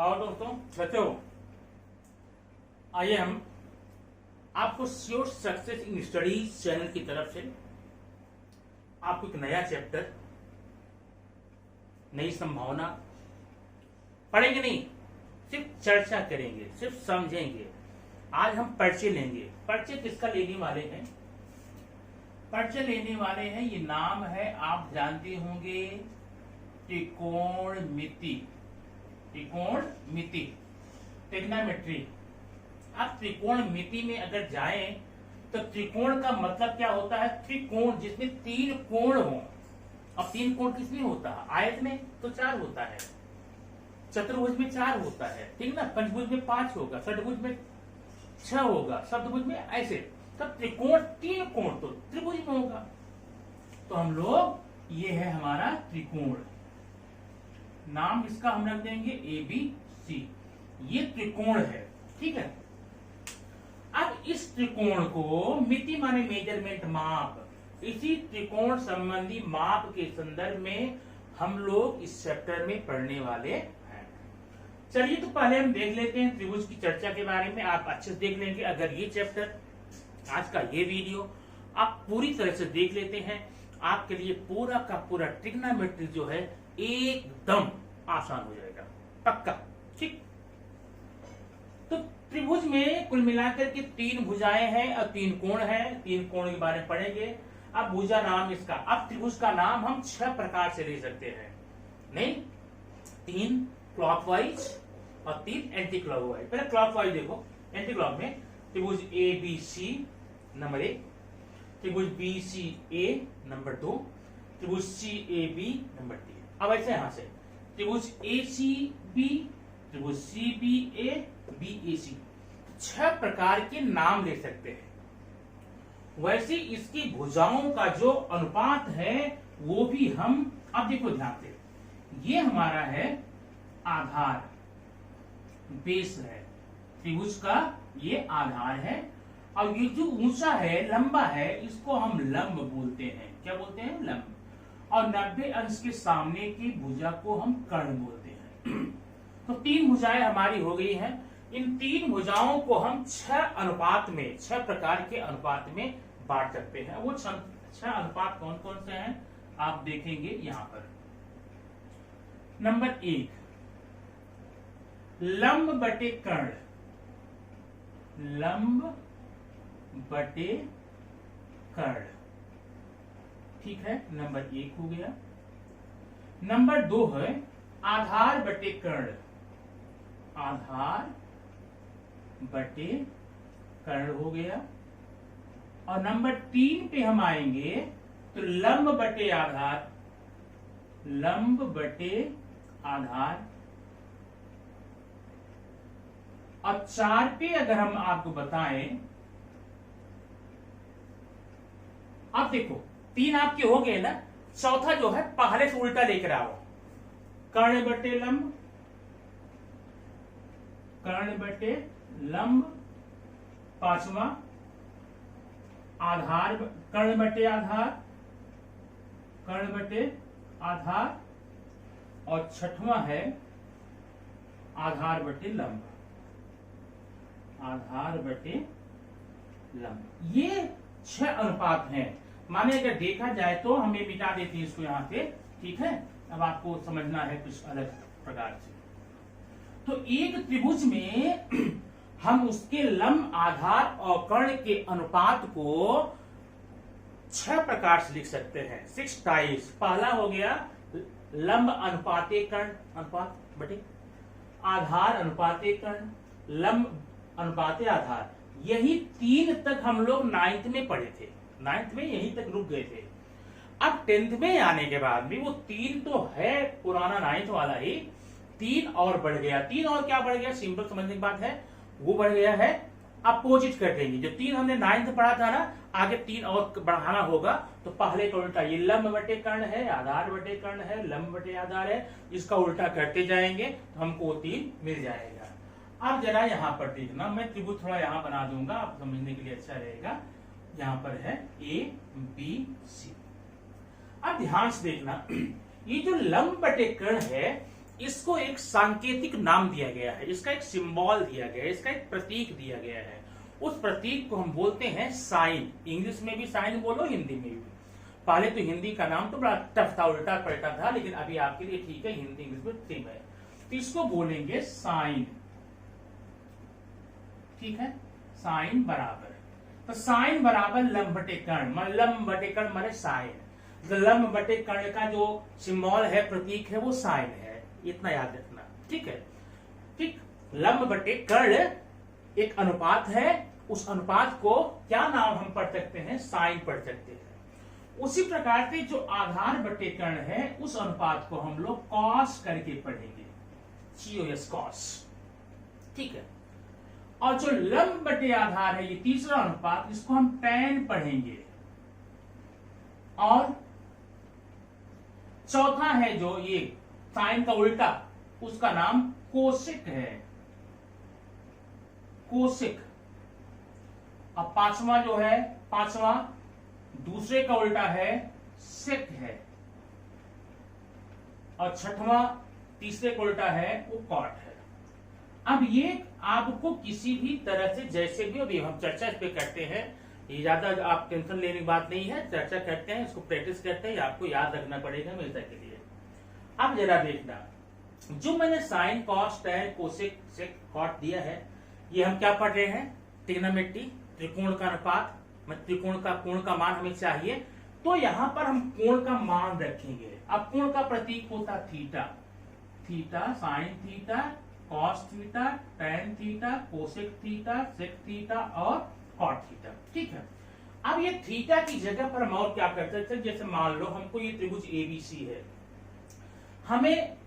और दोस्तों बच्चों, आइए हम आपको sure success in studies channel की तरफ से आपको एक नया चैप्टर, नई संभावना पढ़ेंगे, नहीं सिर्फ चर्चा करेंगे, सिर्फ समझेंगे। आज हम परिचय लेंगे। परिचय किसका लेने वाले हैं? परिचय लेने वाले हैं, ये नाम है, आप जानते होंगे, त्रिकोणमिति। त्रिकोणमिति, ट्रिग्नोमेट्री। आप त्रिकोणमिति में अगर जाएं तो त्रिकोण का मतलब क्या होता है? त्रिकोण जिसमें तीन कोण हो। अब तीन कोण किसमें होता है? आयत में तो 4 होता है, चतुर्भुज में 4 होता है, ठीक ना। पंचभुज में 5 होगा, षटभुज में 6 होगा, सप्तभुज में ऐसे। तब त्रिकोण तीन कोण तो त्रिभुज में होगा। तो हम लोग, ये है हमारा त्रिकोण, नाम इसका हम रख देंगे ABC। ये त्रिकोण है, ठीक है। अब इस त्रिकोण को, मिति माने मेजरमेंट, माप, इसी त्रिकोण संबंधी माप के संदर्भ में हम लोग इस चैप्टर में पढ़ने वाले हैं। चलिए तो पहले हम देख लेते हैं त्रिभुज की चर्चा के बारे में। आप अच्छे से देख लेंगे अगर ये चैप्टर, आज का ये वीडियो आप पूरी तरह से देख लेते हैं, आपके लिए पूरा का पूरा ट्रिग्नोमेट्री जो है एकदम आसान हो जाएगा, पक्का, ठीक। तो त्रिभुज में कुल मिलाकर के 3 भुजाएं हैं और 3 कोण हैं। 3 कोण के बारे में पढ़ेंगे। अब भुजा नाम इसका, अब त्रिभुज का नाम हम 6 प्रकार से ले सकते हैं, नहीं, 3 क्लॉकवाइज और 3 एंटी क्लॉकवाइज। पहले क्लॉकवाइज देखो, एंटी क्लॉक में त्रिभुज ABC नंबर 1, त्रिभुज BCA नंबर 2, त्रिभुज CAB नंबर 3। अब ऐसे यहां से त्रिभुज ACB, त्रिभुज CBA, BAC, 6 प्रकार के नाम ले सकते हैं। वैसे इसकी भुजाओं का जो अनुपात है वो भी हम, अब देखो ध्यान से, ये हमारा है आधार, बेस है त्रिभुज का, ये आधार है। और ये जो ऊंचा है, लंबा है, इसको हम लंब बोलते हैं। क्या बोलते हैं? लंब। और 90 अंश के सामने की भुजा को हम कर्ण बोलते हैं। तो 3 भुजाएं हमारी हो गई हैं। इन 3 भुजाओं को हम 6 अनुपात में, 6 प्रकार के अनुपात में बांट सकते हैं। वो 6 अनुपात कौन कौन से हैं आप देखेंगे यहां पर। नंबर 1, लंब बटे कर्ण, लंब बटे कर्ण, ठीक है, नंबर 1 हो गया। नंबर 2 है आधार बटे कर्ण, आधार बटे कर्ण हो गया। और नंबर 3 पे हम आएंगे तो लंब बटे आधार, लंब बटे आधार। अब 4 पे अगर हम आपको बताएं, अब देखो 3 आपके हो गए ना, चौथा जो है पहले से उल्टा लेकर आओ, कर्ण बटे लंब, कर्ण बटे लंब। 5वां आधार, कर्ण बटे आधार, कर्ण बटे आधार। और 6वां है आधार बटे लंब, आधार बटे लंब। ये 6 अनुपात हैं। माने अगर देखा जाए तो हमें मिटा देते हैं इसको यहां से, ठीक है। अब आपको समझना है कुछ अलग प्रकार से। तो एक त्रिभुज में हम उसके लंब, आधार और कर्ण के अनुपात को 6 प्रकार से लिख सकते हैं, 6 टाइप्स। पहला हो गया लंब अनुपाते कर्ण, अनुपात बटे आधार अनुपाते कर्ण, लंब अनुपाते आधार। यही 3 तक हम लोग 9th में पढ़े थे, 9th में यहीं तक रुक गए थे। अब 10th में आने के बाद भी वो 3 तो है पुराना 9th वाला ही, 3 और बढ़ गया। 3 और क्या बढ़ गया? सिंपल समझने की बात है, वो बढ़ गया है अपोजिट कर देंगे। जो 3 हमने 9th पढ़ा था ना, आगे 3 और बढ़ाना होगा। तो पहले का उल्टा, ये लंब बटे कर्ण है, आधार बटे कर्ण है, लंब बटे आधार है, इसका उल्टा करते जाएंगे तो हमको 3 मिल जाएगा। अब जरा यहां पर देखना, मैं त्रिभुज थोड़ा यहां बना दूंगा, आप समझने के लिए अच्छा रहेगा। यहां पर है ABC। अब ध्यान से देखना, ये जो लंब बटे कर्ण है, इसको एक सांकेतिक नाम दिया गया है, इसका एक सिंबल दिया गया है, इसका एक प्रतीक दिया गया है। उस प्रतीक को हम बोलते हैं साइन। इंग्लिश में भी साइन बोलो, हिंदी में भी। पहले तो हिंदी का नाम तो बड़ा टफ था, उल्टा पलटा था, लेकिन अभी आपके लिए ठीक है, हिंदी इंग्लिश में सेम है। तो इसको बोलेंगे साइन। ठीक है, साइन बराबर, तो साइन बराबर लंब बटे कर्ण, लंब बटे कर्ण माने साइन। तो लंब बटे कर्ण का जो सिंबल है, प्रतीक है, वो साइन है, इतना याद रखना। ठीक है, ठीक। लंब बटे कर्ण एक अनुपात है, उस अनुपात को क्या नाम हम पढ़ सकते हैं, साइन पढ़ सकते हैं। उसी प्रकार से जो आधार बटे कर्ण है, उस अनुपात को हम लोग कॉस करके पढ़ेंगे, COS कॉस। ठीक है, और जो लंब बटे आधार है, ये तीसरा अनुपात, इसको हम टैन पढ़ेंगे। और चौथा है जो ये साइन का उल्टा, उसका नाम कोसेक है, कोसेक। अब पांचवा जो है, पांचवा दूसरे का उल्टा है, सेक है। और छठवां तीसरे का उल्टा है, वो कॉट है। अब ये आपको किसी भी तरह से जैसे भी, अभी हम चर्चा इस पे करते हैं, ये ज्यादा आप टेंशन लेने की बात नहीं है, चर्चा करते हैं, इसको प्रैक्टिस करते हैं, आपको याद रखना पड़ेगा हमेशा के लिए। अब जरा देखना, जो मैंने sine cos tan cosec sec cot दिया है, ये हम क्या पढ़ रहे हैं, ट्रिग्नोमेट्री, त्रिकोण का अनुपात, त्रिकोण का कोण का मान हमें चाहिए। तो यहां पर हम कोण का मान रखेंगे। अब कोण का प्रतीक होता theta, theta sine theta cos theta tan theta cosec theta sec theta और कॉट थीटा। ठीक है, अब ये थीटा की जगह पर हम और क्या कर सकते हैं, जैसे मान लो हमको ये त्रिभुज ABC है, हमें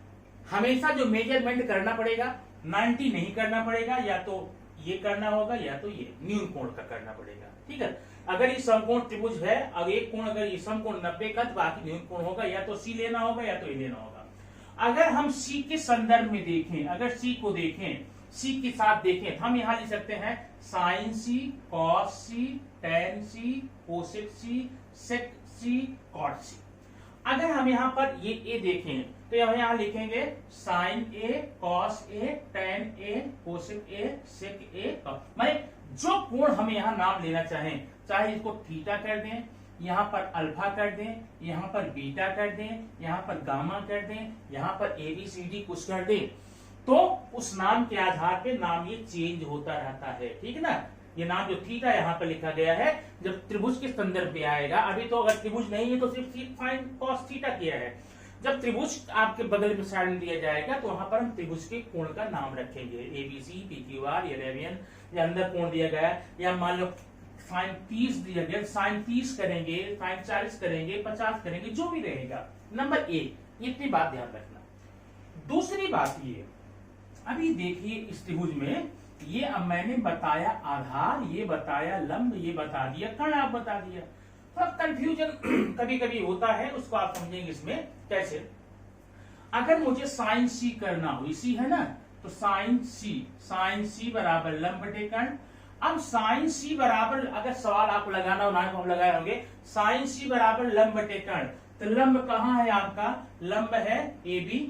हमेशा जो मेजरमेंट करना पड़ेगा, 90 नहीं करना पड़ेगा, या तो ये करना होगा या तो ये न्यून कोण का करना पड़ेगा। ठीक है, अगर ये समकोण त्रिभुज है, अब एक कोण अगर ये समकोण 90 का, तो बाकी न्यून कोण होगा, या तो C लेना होगा या तो ये लेना होगा। अगर हम C के संदर्भ में देखें, अगर C को देखें, C के साथ देखें, हम यहां लिख सकते हैं sine C cos C tan C cosec C sec C cot C। अगर हम यहाँ पर ये A देखें, तो हम यहाँ लिखेंगे sine A cos A tan A cosec A sec A। माने जो कोण हम यहाँ नाम लेना चाहें, चाहे इसको थीटा कर दें, यहाँ पर अल्फा कर दें, यहाँ पर बीटा कर दें, यहाँ पर गामा कर दें, यहाँ पर ABCD कुछ कर दें, तो उस नाम के आधार पे नाम ये चेंज होता रहता है। ठीक है ना, ये नाम जो थीटा यहाँ पर लिखा गया है, जब त्रिभुज के संदर्भ में आएगा, अभी तो अगर त्रिभुज नहीं है तो सिर्फ साइन कॉस थीटा किया है। जब त्रिभुज आपके बगल में साइन दिया जाएगा, तो वहां पर हम त्रिभुज के कोण का नाम रखेंगे, ABC PQR या रेडियन, या अंदर कोण दिया गया है, या मान लो साइन 30 दिया गया, साइन 30 करेंगे, साइन 40 करेंगे, 50 करेंगे, जो भी रहेगा। नंबर 1, इतनी बात ध्यान रखना। दूसरी बात ये, अभी देखिए इस त्रिभुज में ये अब मैंने बताया आधार, ये बताया लंब, ये बता दिया कर्ण, आप बता दिया। थोड़ा कंफ्यूजन कभी कभी होता है, उसको आप समझेंगे इसमें कैसे। अगर मुझे साइन C करना हो, C है ना, तो साइन C बराबर लंब बटे कर्ण। अब साइन C बराबर, अगर सवाल आपको लगाना हो, ना हम लगाए होंगे, साइन C बराबर लंब बटे कर्ण, तो लंब कहाँ है आपका, लंब है AB,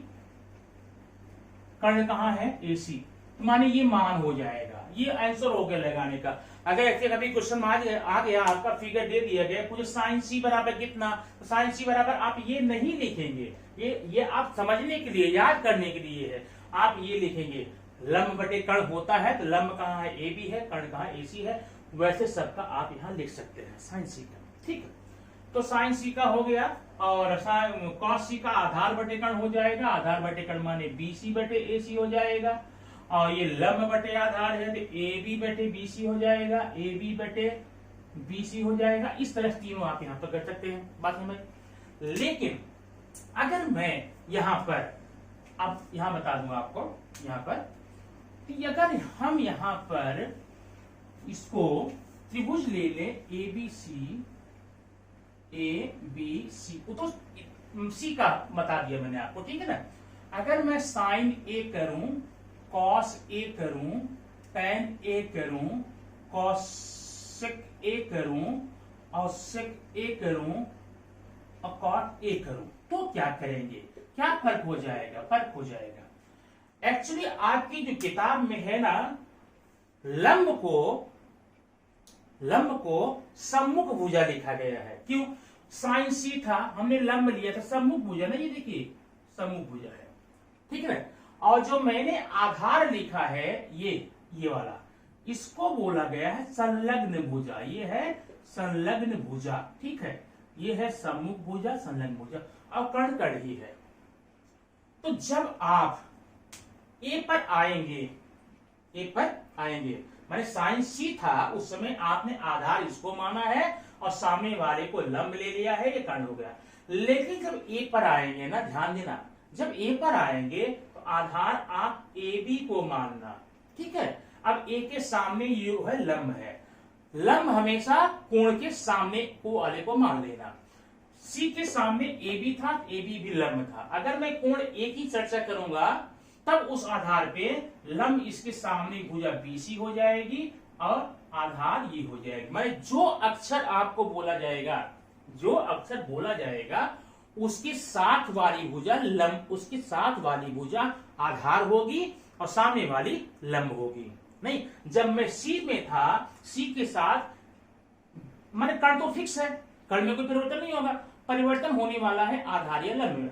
कर्ण कहाँ है AC। तो माने ये मान हो जाएगा, ये आंसर हो गया लगाने का। अगर ऐसे कभी क्वेश्चन आ गया, आपका फिगर दे दिया गया, मुझे साइन C बराबर कितना, तो साइन C बराबर आप ये नहीं लिखेंगे, ये आप समझने के लिए, याद करने के लिए है, आप ये लिखेंगे लंब बटे कर्ण होता है, तो लंब कहाँ है AB है, कर्ण कहाँ AC है, वैसे सबका आप यहाँ लिख सकते हैं साइन C का। ठीक है, तो साइन C का हो गया, और कॉस C का आधार बटे कर्ण हो जाएगा, आधार बटे कर्ण माने BC बटे AC हो जाएगा, और ये लंब बटे आधार है तो AB बटे BC हो जाएगा, AB बटे BC हो जाएगा। इस तरह तीनों आप यहाँ पर कर सकते हैं, बात समझ। लेकिन अगर मैं यहाँ पर, अब यहाँ बता दूंगा आपको, यहाँ पर अगर हम यहाँ पर इसको त्रिभुज ले लें ABC, तो C का बता दिया मैंने आपको, ठीक है ना। अगर मैं साइन A करूं, कॉस A करूं, टैन A करूं, कॉसेक A करूं, और सेक A करूं, और कॉट A करूं, तो क्या करेंगे, क्या फर्क हो जाएगा, फर्क हो जाएगा। एक्चुअली आपकी जो किताब में है ना, लंब को सम्मुख भुजा लिखा गया है। क्यों? साइन सी था, हमने लंब लिया था, सम्मुख भुजा ना, ये देखिए सम्मुख भुजा है, ठीक है। और जो मैंने आधार लिखा है ये वाला, इसको बोला गया है संलग्न भुजा। ये है संलग्न भुजा, ठीक है। ये है सम्मुख भुजा, संलग्न भुजा, और कर्ण कण ही है। तो जब आप ए पर आएंगे माने साइन सी था, उस समय आपने आधार इसको माना है और सामने वाले को लंब ले लिया है, ये कर्ण हो गया। लेकिन जब ए पर आएंगे ना, ध्यान देना, जब ए पर आएंगे तो आधार आप ए बी को मानना, ठीक है। अब ए के सामने ये है लंब है, लंब हमेशा कोण के सामने को वाले को मान लेना। सी के सामने ए बी था, ए बी भी लंब था। अगर मैं कोण ए की चर्चा करूंगा तब उस आधार पे लंब इसके सामने भुजा बीसी हो जाएगी और आधार ये हो जाएगी। माने जो अक्षर आपको बोला जाएगा, जो अक्षर बोला जाएगा उसके साथ वाली भुजा लंब, उसके साथ वाली भुजा आधार होगी और सामने वाली लंब होगी। नहीं, जब मैं सी में था, सी के साथ माने कर्ण तो फिक्स है, कर्ण में कोई परिवर्तन नहीं होगा, परिवर्तन होने वाला है आधार या लंब में।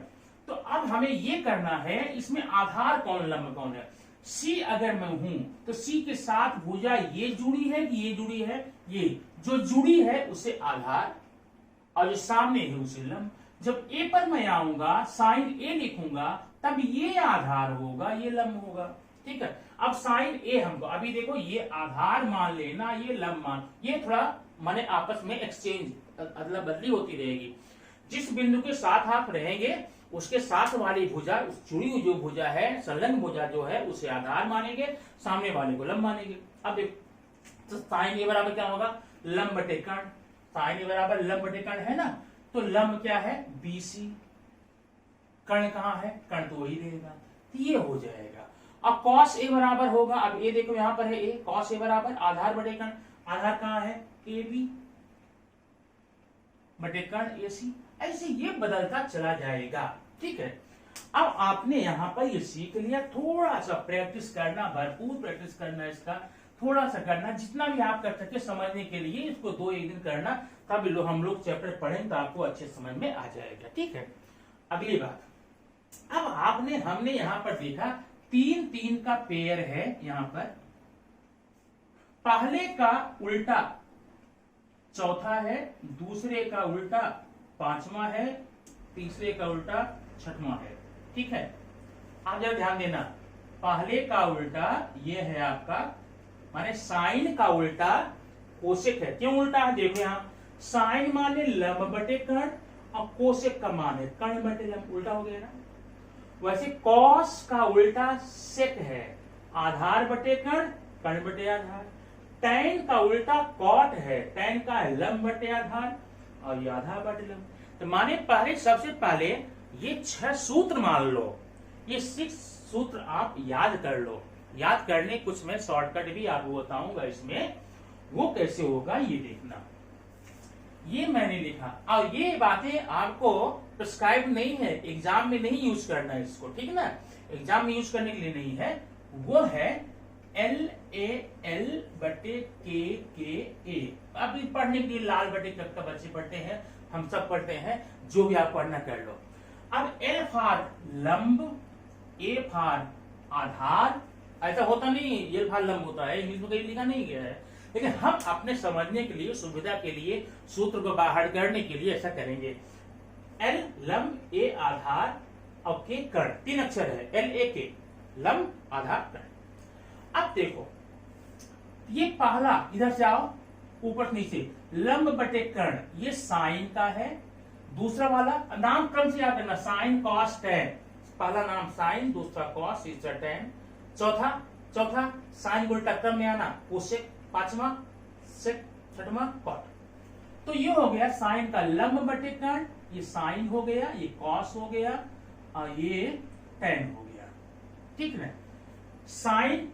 तो अब हमें ये करना है, इसमें आधार कौन लंब कौन है। सी अगर मैं हूं तो सी के साथ भुजा ये जुड़ी है कि ये जुड़ी है, ये जो जुड़ी है उसे आधार और जो सामने है उसे लंब। जब ए पर मैं आऊंगा, साइन ए लिखूंगा, तब ये आधार होगा, ये लंब होगा, ठीक है। अब साइन ए हमको अभी देखो, ये आधार मान लेना, ये लंब मान, ये थोड़ा माने आपस में एक्सचेंज अदला बदली होती रहेगी। जिस बिंदु के साथ आप रहेंगे उसके साथ वाली भुजा, उस जुड़ी हुई जो भुजा है, संलग्न भुजा जो है, उसे आधार मानेंगे, सामने वाले को लंब मानेंगे। अब देखो, तो साइन ए बराबर क्या होगा, लंब बटे कर्ण। साइन ए बराबर लंब बटे कर्ण है ना, तो लंब क्या है, बीसी। कर्ण कहाँ है, कर्ण तो वही रहेगा, तो ये हो जाएगा। अब कॉस ए बराबर होगा, अब ए देखो यहां पर है ए, कॉस ए बराबर आधार बटे कर्ण, आधार कहाँ है, ए बी बटे कर्ण ए सी। ऐसे ये बदलता चला जाएगा, ठीक है। अब आपने यहाँ पर ये सीख लिया, थोड़ा सा प्रैक्टिस करना, भरपूर प्रैक्टिस करना, इसका थोड़ा सा करना, जितना भी आप कर सके समझने के लिए इसको 2-1 दिन करना, तब हम लोग चैप्टर पढ़ें तो आपको अच्छे समझ में आ जाएगा, ठीक है। अगली बात, अब हमने यहाँ पर देखा 3-3 का पेयर है। यहाँ पर पहले का उल्टा चौथा है, दूसरे का उल्टा पांचवा है, तीसरे का उल्टा छठवां है, ठीक है। आप जरा ध्यान देना, पहले का उल्टा ये है आपका, माने साइन का उल्टा कोसेक है। क्यों उल्टा है, देखो यहाँ साइन माने लंब बटे कर्ण और कोसेक का मान है कर्ण बटे लंब, उल्टा हो गया ना। वैसे कॉस का उल्टा सेक है, आधार बटे कर्ण, कर्ण बटे आधार। टैन का उल्टा कॉट है, टैन का है लंब बटे आधार और ये आधार बटे लंब। तो माने पहले, सबसे पहले ये 6 सूत्र मान लो, ये 6 सूत्र आप याद कर लो। याद करने कुछ मैं शॉर्टकट भी आपको बताऊंगा इसमें, वो कैसे होगा ये देखना। ये मैंने लिखा, और ये बातें आपको प्रिस्क्राइब नहीं है, एग्जाम में नहीं यूज करना है इसको, ठीक है ना। एग्जाम में यूज करने के लिए नहीं है, वो है LAL बटे KKA। अभी पढ़ने के लिए लाल बटे कब का बच्चे पढ़ते हैं, हम सब पढ़ते हैं, जो भी आप पढ़ना कर लो। अब L फॉर लंब, A फॉर आधार, ऐसा होता नहीं, L फॉर लंब होता है, इंग्लिश में कहीं लिखा नहीं गया है, लेकिन हम अपने समझने के लिए, सुविधा के लिए, सूत्र को बाहर करने के लिए ऐसा करेंगे। L लंब, A आधार और K कर्ण, 3 अक्षर है, LAK, लंब आधार कर्ण। अब देखो, ये पहला, इधर से आओ, ऊपर से नीचे, लंब बटे कर्ण, ये साइन का है। दूसरा वाला नाम क्रम से याद करना, साइन कॉस टैन, पहला नाम साइन, दूसरा कॉस, तीसरा टैन, चौथा साइन उल्टा क्रम में आना, कोसेक, पांचवा सेक, छठवां कॉट। तो ये हो गया साइन का लंब बटे कर्ण, ये साइन हो गया, ये कॉस हो गया और ये टैन हो गया, ठीक है। साइन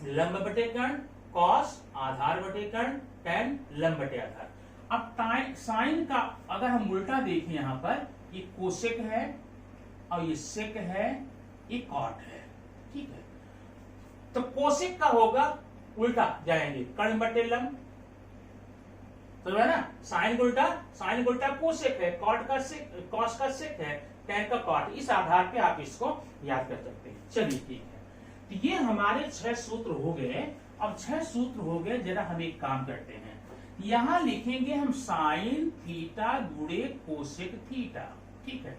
लंब बटे कर्ण, कॉस आधार बटे कर्ण, टैन लंब बटे आधार। अब साइन का अगर हम उल्टा देखें, यहां पर ये कोसेक है, और ये सेक है, ये कॉट है, ठीक है। तो कोसेक का होगा उल्टा जाएंगे, कर्ण बटे लंब, तो है ना, साइन उल्टा कोसेक है, कॉट का सेक, कॉस का सेक है, टैन का कॉट। इस आधार पे आप इसको याद कर सकते हैं। चलिए ठीक है, तो ये हमारे 6 सूत्र हो गए। अब 6 सूत्र हो गए, जरा हम एक काम करते हैं, यहां लिखेंगे हम साइन थीटा गुणे कोसेक थीटा, ठीक है।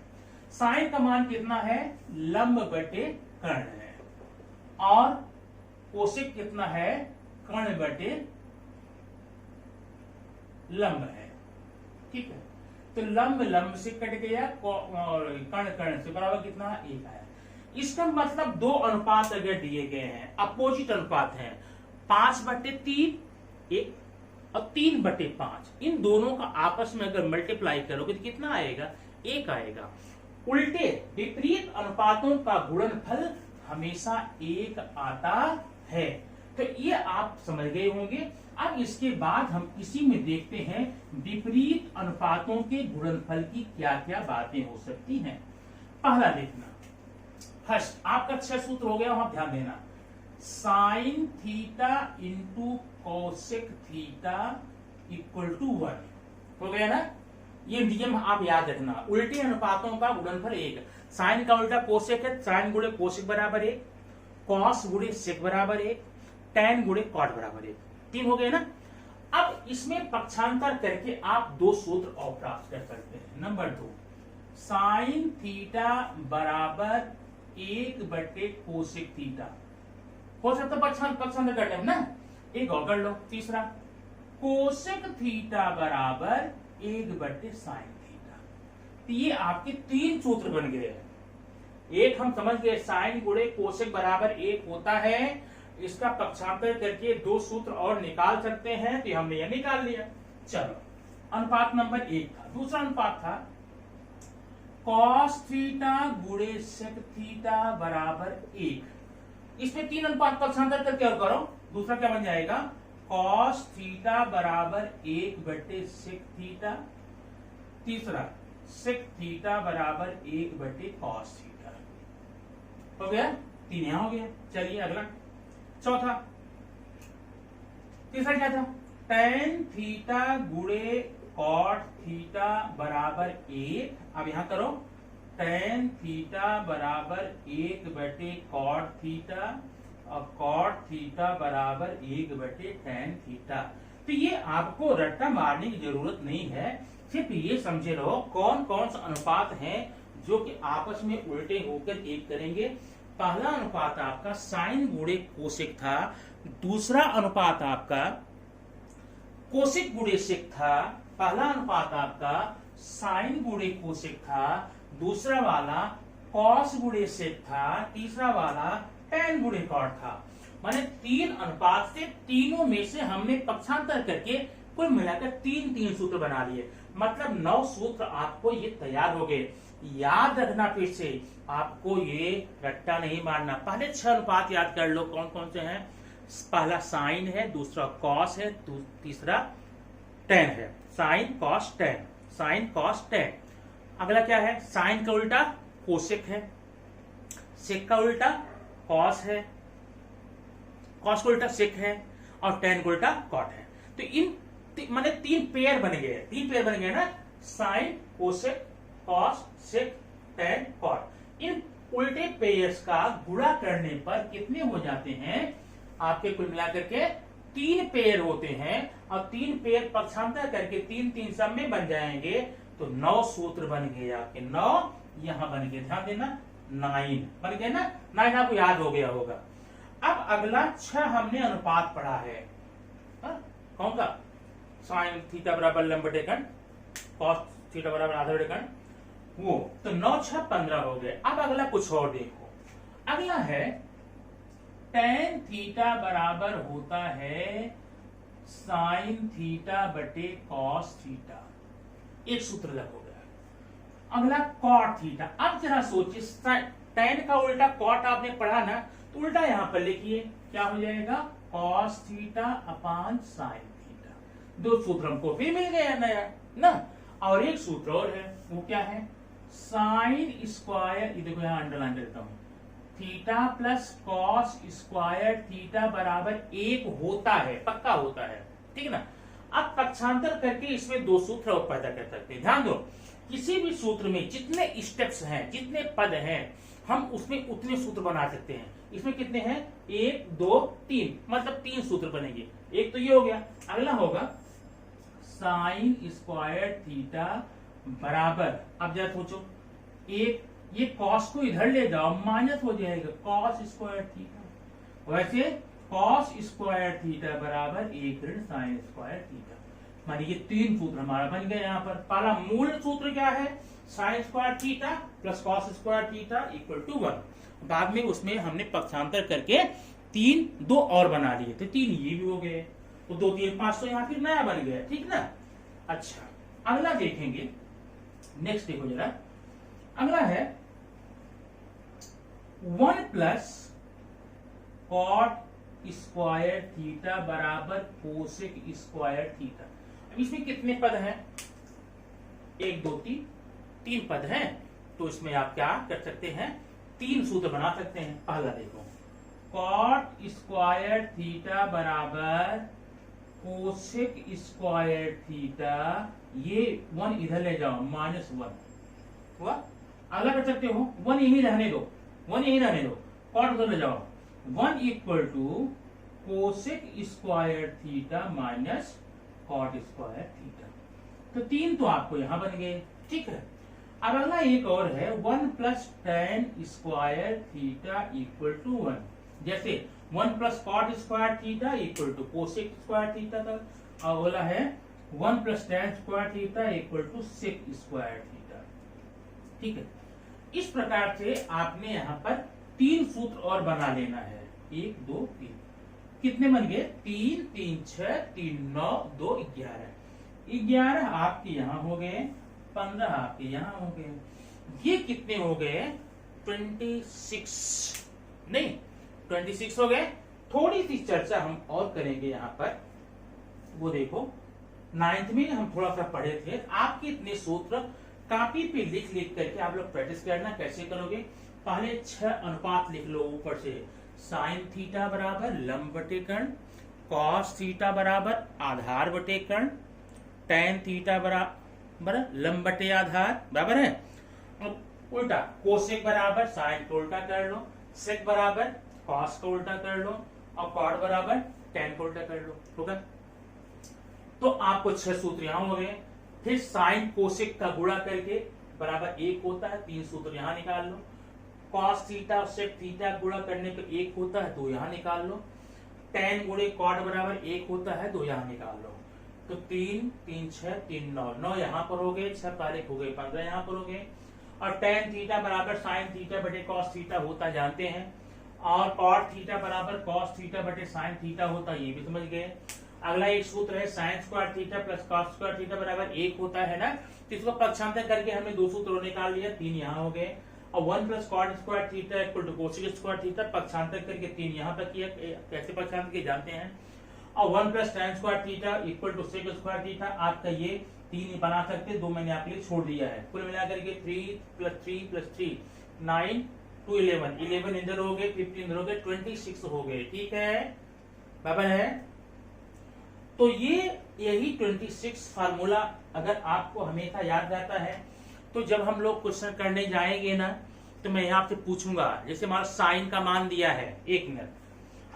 साइन का मान कितना है, लंब बटे कर्ण है, और कोसेक कितना है, कर्ण बटे लंब है, ठीक है। तो लंब लंब से कट गया, कर्ण कर्ण से बराबर कितना, 1 आया। इसका मतलब 2 अनुपात अगर दिए गए हैं, अपोजिट अनुपात हैं, 5/3 1 और 3/5, इन दोनों का आपस में अगर मल्टीप्लाई करोगे तो कितना आएगा, 1 आएगा। उल्टे विपरीत अनुपातों का गुणनफल हमेशा 1 आता है। तो ये आप समझ गए होंगे। अब इसके बाद हम इसी में देखते हैं विपरीत अनुपातों के गुणनफल की क्या क्या बातें हो सकती हैं। पहला देखना, फर्स्ट आपका 6 सूत्र हो गया, वहां ध्यान देना, sine theta into cosec theta equal to 1 हो गया ना। ये नियम आप याद रखना, उल्टे अनुपातों का गुणनफल 1, साइन का उल्टा कोसेक है, साइन गुणे कोसेक बराबर 1, कॉस गुणे सेक बराबर 1, टैन गुणे कॉट बराबर 1, 3 हो गए ना। अब इसमें पक्षांतर करके आप 2 सूत्र और प्राप्त कर सकते हैं। नंबर 2, साइन थीटा बराबर 1/कोसेक थीटा, हो सकता है पक्षांतर करने में ना, एक और कर लो। तीसरा, कोसेक थीटा बराबर 1/साइन थीटा। तो ये आपके 3 सूत्र बन गए हैं। एक हम समझ गए, साइन गुणे कोसेक बराबर 1 होता है, इसका पक्षांतर करके 2 सूत्र और निकाल सकते हैं, तो हमने यह निकाल लिया। चलो, अनुपात नंबर 1 था। दूसरा अनुपात था कॉस थीटा गुणे सेक थीटा बराबर 1। इसमें 3 अनुपात पक्षांतर करके और करो, दूसरा क्या बन जाएगा, कॉस थीटा बराबर 1/सेक थीटा, तीसरा सेक थीटा बराबर 1/कॉस थीटा। हो गया, 3 यहां हो गया। चलिए अगला, चौथा, तीसरा क्या था, टैन थीटा गुणे कॉट थीटा बराबर 1। अब यहां करो, टैन थीटा बराबर 1/कॉट थीटा और कॉट थीटा बराबर 1/टैन थीटा। तो ये आपको रट्टा मारने की जरूरत नहीं है, सिर्फ ये समझे रहो कौन कौन सा अनुपात हैं जो कि आपस में उल्टे होकर एक करेंगे। पहला अनुपात आपका साइन गुणे कोसेक था, दूसरा अनुपात आपका कोसेक गुणे सेक था, पहला अनुपात आपका साइन गुणे कोसेक था, दूसरा वाला कॉस गुणे सेक था, तीसरा वाला टैन गुणे कॉट था। माने 3 अनुपात से तीनों में से हमने पक्षांतर करके कुल मिलाकर 3 सूत्र बना लिए, मतलब 9 सूत्र आपको ये तैयार हो गए। याद रखना, फिर से आपको ये रट्टा नहीं मारना। पहले 6 अनुपात याद कर लो, कौन कौन से हैं। पहला साइन है, दूसरा कॉस है, तीसरा टैन है। Sign cos tan, sign cos tan. अगला क्या है, साइन का उल्टा कोसेक है, सेक का उल्टा कॉस है, कॉस का उल्टा सेक है, और टैन का उल्टा कॉट है। तो इन माने 3 पेयर बन गए, 3 पेयर बन गए ना, sine cosec cos sec tan cot. इन उल्टे पेयर्स का गुणा करने पर कितने हो जाते हैं, आपके कुल मिलाकर के 3 पेयर होते हैं, और 3 पेयर पक्षांतर करके 3 सब में बन जाएंगे, तो 9 सूत्र बन गए आपके। 9 यहां बन गए, ध्यान देना, 9 बन गए ना, 9 आपको याद हो गया होगा। अब अगला 6 हमने अनुपात पढ़ा है, कौन का, साइन थीटा बराबर लंब बटे कर्ण, कॉस थीटा बराबर आधा बटे कर्ण, वो तो 9 6 15 हो गए। अब अगला कुछ और देखो, अगला है टैन थीटा बराबर होता है साइन थीटा बटे कॉस थीटा, एक सूत्र लग हो गया। अगला कॉट थीटा। अब जरा सोचिए, टैन का उल्टा कॉट आपने पढ़ा ना, तो उल्टा यहां पर लिखिए, क्या हो जाएगा, cos theta upon sine theta. 2 सूत्र हमको फिर मिल गया नया ना। और एक सूत्र और है, वो क्या है, साइन स्क्वायर, ये देखो यहाँ अंडरलाइन करता हूं, theta plus cos square theta बराबर 1 होता है, पक्का होता है, ठीक है ना। अब पक्षांतर करके इसमें दो सूत्र और पैदा कर सकते हैं। ध्यान दो, किसी भी सूत्र में जितने स्टेप्स हैं, जितने पद हैं, हम उसमें उतने सूत्र बना सकते हैं। इसमें कितने हैं? 1 2 3, मतलब 3 सूत्र बनेंगे। एक तो ये हो गया, अगला होगा साइन स्क्वायर थीटा बराबर, अब जरा सोचो, एक ये कॉस को इधर ले जाओ, माइनस हो जाएगा कॉस स्क्वायर थीटा। वैसे कॉस स्क्वायर थीटा बराबर 1 ऋण साइन स्क्वायर थीटा। मानिए ये 3 सूत्र हमारा बन गया। यहाँ पर पहला मूल सूत्र क्या है? Sine square theta plus cos square theta equal to 1। बाद में उसमें हमने पक्षांतर करके 2 और बना लिए थे, 3 ये भी हो गए, तो 2 3 5 तो यहाँ फिर नया बन गया, ठीक ना। अच्छा, अगला देखेंगे, नेक्स्ट देखो जरा, अगला है 1 प्लस कॉट स्क्वायर थीटा बराबर कोसेक स्क्वायर थीटा। अब इसमें कितने पद हैं? 1 2 3 पद हैं, तो इसमें आप क्या कर सकते हैं? 3 सूत्र बना सकते हैं। पहला देखो, कॉट स्क्वायर थीटा बराबर कोसेक स्क्वायर थीटा, ये 1 इधर ले जाओ, -1 हुआ। अगला कर सकते हो 1 यही रहने दो, 1 यही रहने दो, कॉट उधर ले जाओ, 1 equal to cosec square theta minus cot square theta. तो 3 तो आपको यहां बन गए, ठीक है। अब अगला एक और है 1 plus tan square theta equal to 1। जैसे 1 plus cot square theta equal to cosec square theta था, और अगला है 1 plus tan square theta equal to sec square theta, ठीक है। इस प्रकार से आपने यहाँ पर 3 सूत्र और बना लेना है। 1 2 3, कितने बन गए? 3 3 6 3 9 2 11। 11 आपके यहाँ हो गए, 15 आपके यहाँ हो गए, ये कितने हो गए? 26 नहीं, 26 हो गए। थोड़ी सी चर्चा हम और करेंगे यहाँ पर, वो देखो 9th में हम थोड़ा सा पढ़े थे। आपके इतने सूत्र कॉपी पे लिख लिख करके आप लोग प्रैक्टिस करना। कैसे करोगे? पहले 6 अनुपात लिख लो ऊपर से, साइन थीटा बराबर लंब बटे कर्ण, कॉस थीटा बराबर आधार बटे कर्ण, टेन थीटा बराबर लंब बटे आधार, बराबर है। अब उल्टा, कोसेक बराबर साइन को उल्टा कर लो, सेक बराबर कॉस को उल्टा कर लो, और कॉट बराबर टेन को उल्टा कर लो, होगा। तो आपको 6 सूत्र यहां हो गए। फिर साइन कोसेक का गुणा करके बराबर 1 होता है, 3 सूत्र यहां निकाल लो। कॉस थीटा और सेक थीटा गुणा करने पे 1 होता है, 2 यहां निकाल लो। टेन गुणे कॉट बराबर 1 होता है, 2 यहां निकाल लो। तो 3 3 6 3 9, 9 यहाँ पर हो गए, 6 तारीख हो गए, 15 यहाँ पर हो गए। और टेन थीटा बराबर साइन थीटा बटे कॉस थीटा होता जानते हैं, और कॉट थीटा बराबर कॉस थीटा बटे साइन थीटा होता, ये भी समझ गए। अगला एक सूत्र है sine square theta plus cos square theta बराबर 1 होता है ना, तो इसको पक्षांतर करके हमने 2 सूत्र निकाल लिया, 3 यहाँ हो गए। और 1 plus cot square theta equal to cosec square theta, पक्षांतर करके 3 यहाँ पर किया। कैसे पक्षांतर किए जानते हैं। और 1 plus tan square theta equal to sec square theta, आपका ये 3 बना सकते, 2 मैंने आपके लिए छोड़ दिया है। कुल मिलाकर के 3 प्लस 3 9 2 11, 11 इधर हो गए, 15 इधर हो गए, 26 हो गए, ठीक है, बराबर है। तो ये यही 26 फार्मूला अगर आपको हमेशा याद रहता है, तो जब हम लोग क्वेश्चन करने जाएंगे ना, तो मैं यहाँ आपसे पूछूंगा, जैसे हमारा साइन का मान दिया है 1 मिनट,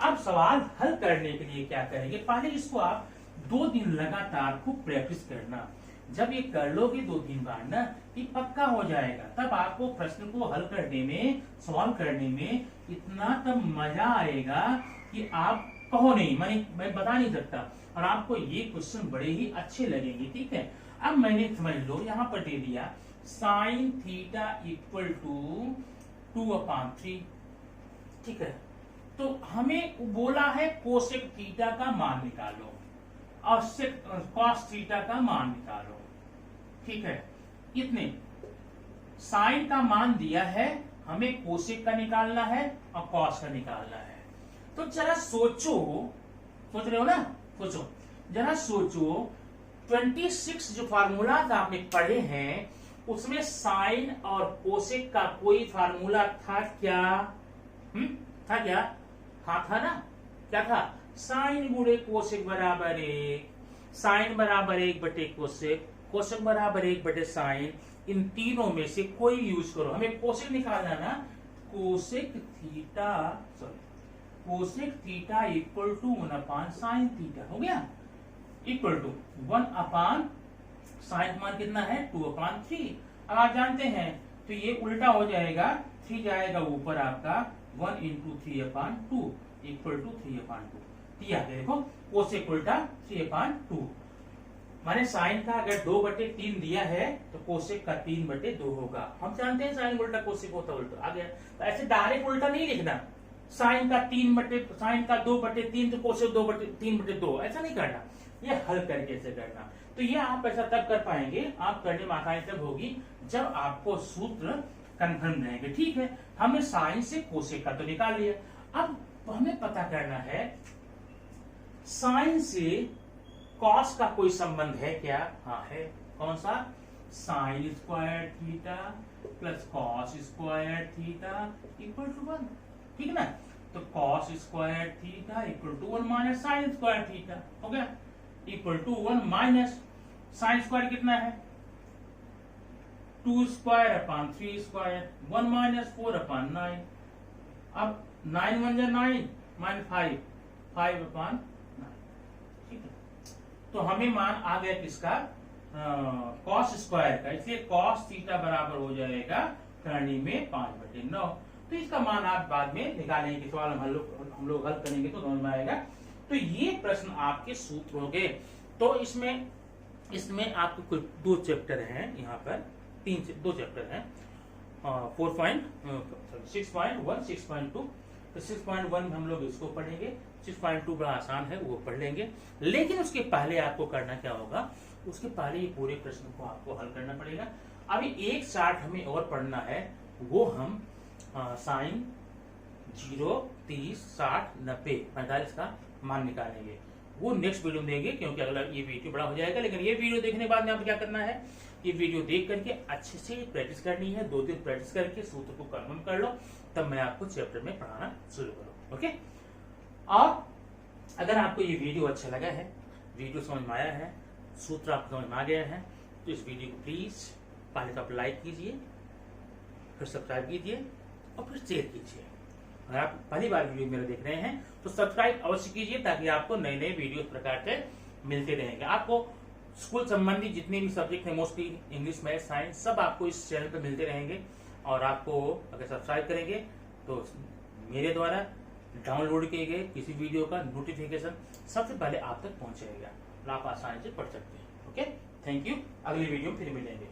अब सवाल हल करने के लिए क्या करेंगे? पहले इसको आप 2 दिन लगातार खूब प्रैक्टिस करना। जब ये कर लोगे 2-3 बार ना, ये पक्का हो जाएगा। तब आपको प्रश्न को हल करने में, सॉल्व करने में इतना तब मजा आएगा कि आप कहो नहीं, मैं बता नहीं सकता। और आपको ये क्वेश्चन बड़े ही अच्छे लगेंगे, ठीक है। अब मैंने समझ लो यहाँ पर दे दिया साइन थीटा इक्वल टू 2/3, ठीक है। तो हमें बोला है कोसेक थीटा का मान निकालो और सेक कॉस थीटा का मान निकालो, ठीक है। इतने साइन का मान दिया है, हमें कोसेक का निकालना है और कॉस का निकालना है। तो जरा सोचो, सोच रहे हो ना, सोचो जरा सोचो, 26 जो फार्मूला आपने पढ़े हैं उसमें साइन और कोसेक का कोई फार्मूला था क्या? था क्या? हाँ था ना। क्या था? साइन गुणे कोसेक बराबर 1, साइन बराबर 1 कोसेक, कोसेक बराबर 1 साइन। इन तीनों में से कोई यूज करो। हमें कोसेक निकालना ना, cosec theta, sorry, cosec theta equal to 1/sin theta हो गया, इक्वल टू 1/, साइन मान कितना है 2/3। अब आप जानते हैं तो ये उल्टा हो जाएगा, 3 जाएगा ऊपर आपका, 1 × 3/2 इक्वल टू 3/2। दिया देखो, कोसेक उल्टा 3/2, माने साइन का अगर 2/3 दिया है तो कोसेक का 3/2 होगा। हम जानते हैं साइन उल्टा कोसेक होता उल्टा, आ गया। तो ऐसे डायरेक्ट उल्टा नहीं लिखना, साइन का 2/3 तो कोसेक 3/2, ऐसा नहीं करना, ये हल करके ऐसे करना। तो ये आप ऐसा तब कर पाएंगे, आप करने में आसानी तब होगी जब आपको सूत्र कन्फर्म रहेंगे। ठीक है, हमने साइन से कोसेक का तो निकाल लिया, अब हमें पता करना है साइन से कॉस का कोई संबंध है क्या? हाँ है। कौन सा? Sine square theta plus cos square theta equal to 1, ठीक है ना। तो cos square theta equal to 1 minus sine square theta हो गया, equal to 1 minus sine square कितना है 2 स्क्वायर अपॉन 3 स्क्वायर, 1 माइनस 4/9। अब 9 × 1 = 9 माइनस 5/9, ठीक है। तो हमें मान आ गया किसका? कॉस स्क्वायर का, इसलिए कॉस थीटा बराबर हो जाएगा करनी में 5/9। तो इसका मान आप बाद में निकालेंगे, कि सवाल हम लोग हल करेंगे तो समझ में आएगा। तो ये प्रश्न आपके सूत्र हो गए। तो इसमें आपको कुछ 2 चैप्टर हैं, यहाँ पर 2 चैप्टर हैं, 6.1, 6.2। तो 6.1 में हम लोग इसको पढ़ेंगे, 6.2 बड़ा आसान है, वो पढ़ लेंगे। लेकिन उसके पहले आपको करना क्या होगा, उसके पहले ये पूरे प्रश्न को आपको हल करना पड़ेगा। अभी एक चार्ट हमें और पढ़ना है, वो हम साइन 0, 30, 60, 90, 45 का मान निकालेंगे। वो नेक्स्ट वीडियो में देंगे, क्योंकि अगला ये वीडियो बड़ा हो जाएगा। लेकिन ये वीडियो देखने के बाद में आपको क्या करना है, ये वीडियो देख करके अच्छे से प्रैक्टिस करनी है, 2 दिन प्रैक्टिस करके सूत्र को कंफर्म कर लो, तब मैं आपको चैप्टर में पढ़ाना शुरू करूँ। ओके। और अगर आपको ये वीडियो अच्छा लगा है, वीडियो समझ में आया है, सूत्र आपको समझ में आ गया है, तो इस वीडियो को प्लीज पहले तो आप लाइक कीजिए, फिर सब्सक्राइब कीजिए और फिर शेयर कीजिए। अगर आप पहली बार वीडियो मेरे देख रहे हैं तो सब्सक्राइब अवश्य कीजिए, ताकि आपको नए नए वीडियो इस प्रकार से मिलते रहेंगे। आपको स्कूल संबंधी जितने भी सब्जेक्ट हैं, मोस्टली इंग्लिश, मैथ, साइंस, सब आपको इस चैनल पर मिलते रहेंगे। और आपको अगर सब्सक्राइब करेंगे तो मेरे द्वारा डाउनलोड किए गए किसी वीडियो का नोटिफिकेशन सबसे पहले आप तक पहुंचेगा, आप आसानी से पढ़ सकते हैं। Okay, thank you. अगली वीडियो में फिर मिलेंगे।